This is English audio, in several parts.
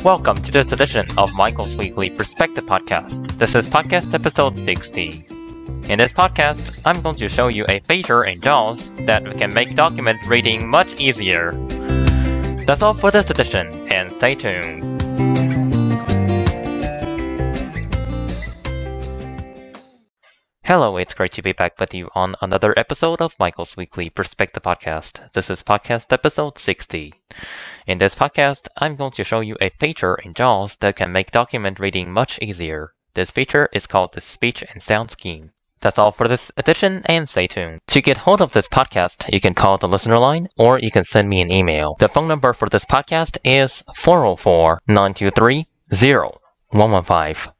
Welcome to this edition of Michael's Weekly Perspective Podcast. This is podcast episode 60. In this podcast, I'm going to show you a feature in JAWS that can make document reading much easier. That's all for this edition, and stay tuned. Hello, it's great to be back with you on another episode of Michael's Weekly Perspective Podcast. This is podcast episode 60. In this podcast, I'm going to show you a feature in JAWS that can make document reading much easier. This feature is called the Speech and Sound Scheme. That's all for this edition, and stay tuned. To get hold of this podcast, you can call the listener line, or you can send me an email. The phone number for this podcast is 404-923-0115.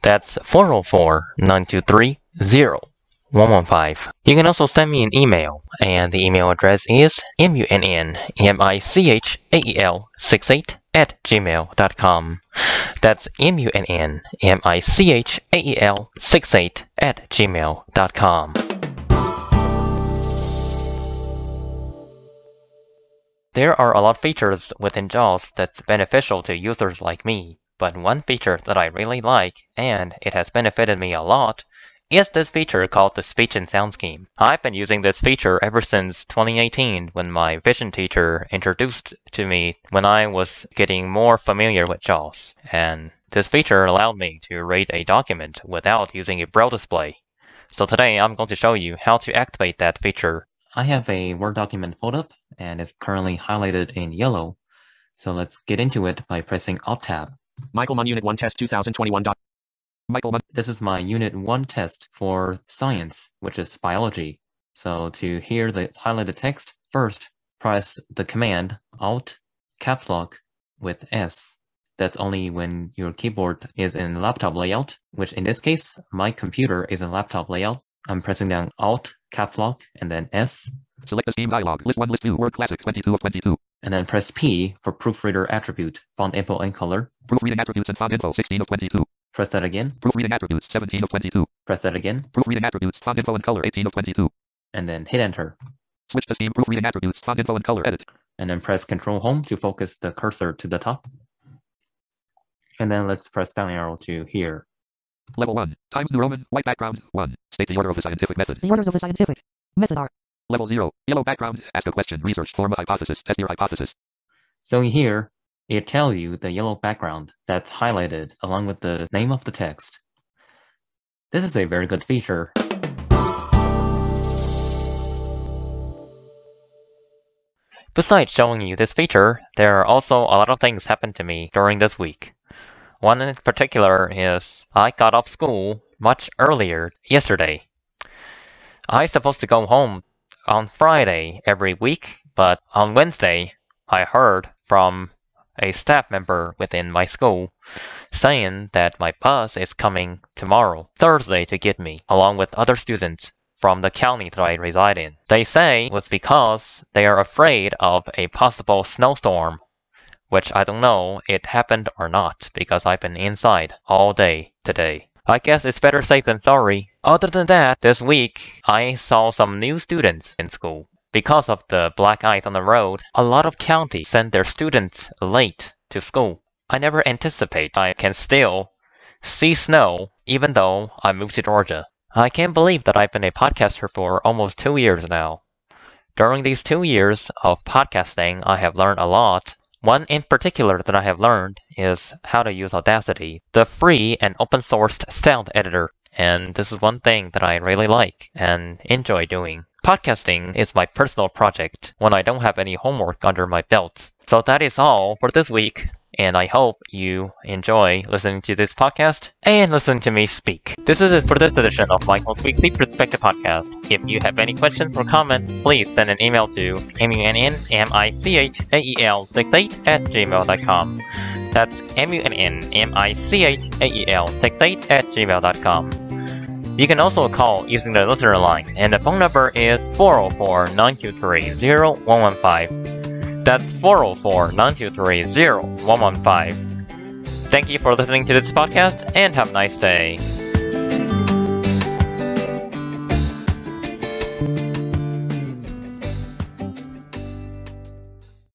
That's 404-923-0115. You can also send me an email, and the email address is munnmichael68@gmail.com. That's munnmichael68@gmail.com. There are a lot of features within JAWS that's beneficial to users like me, but one feature that I really like, and it has benefited me a lot, is this feature called the Speech and Sound Scheme. I've been using this feature ever since 2018 when my vision teacher introduced to me when I was getting more familiar with JAWS. And this feature allowed me to read a document without using a braille display. So today I'm going to show you how to activate that feature. I have a Word document pulled up and it's currently highlighted in yellow. So let's get into it by pressing Alt-Tab. Michael Munn Unit 1 Test 2021. Michael Munn. This is my Unit 1 test for science, which is biology. So to hear the highlighted text, first press the command Alt Caps Lock with S. That's only when your keyboard is in laptop layout, which in this case, my computer is in laptop layout. I'm pressing down Alt Caps Lock and then S. Select the scheme dialog. List 1, List 2, Word Classic 22 of 22. And then press P for Proofreader Attribute, Font Info and Color. Proofreading Attributes and Font Info 16 of 22. Press that again. Proofreading Attributes 17 of 22. Press that again. Proofreading Attributes, Font Info and Color 18 of 22. And then hit Enter. Switch to Scheme Proofreading Attributes, Font Info and Color Edit. And then press Control Home to focus the cursor to the top. And then let's press down arrow to here. Level 1. Times New Roman, white background, 1. State the order of the scientific method. The orders of the scientific method are. Level 0. Yellow background, ask a question, research, form a hypothesis, test your hypothesis. So here, it tells you the yellow background that's highlighted along with the name of the text. This is a very good feature. Besides showing you this feature, there are also a lot of things happened to me during this week. One in particular is I got off school much earlier yesterday. I was supposed to go home on Friday every week, but on Wednesday, I heard from a staff member within my school saying that my bus is coming tomorrow, Thursday, to get me, along with other students from the county that I reside in. They say it was because they are afraid of a possible snowstorm, which I don't know it happened or not because I've been inside all day today. I guess it's better safe than sorry. Other than that, this week, I saw some new students in school. Because of the black ice on the road, a lot of counties send their students late to school. I never anticipate I can still see snow even though I moved to Georgia. I can't believe that I've been a podcaster for almost 2 years now. During these 2 years of podcasting, I have learned a lot. One in particular that I have learned is how to use Audacity, the free and open-sourced sound editor. And this is one thing that I really like and enjoy doing. Podcasting is my personal project when I don't have any homework under my belt. So that is all for this week, and I hope you enjoy listening to this podcast and listen to me speak. This is it for this edition of Michael's Weekly Perspective Podcast. If you have any questions or comments, please send an email to munnmichael68@gmail.com. That's munnmichael68@gmail.com. You can also call using the listener line, and the phone number is 404-923-0115. That's 404-923-0115. Thank you for listening to this podcast, and have a nice day.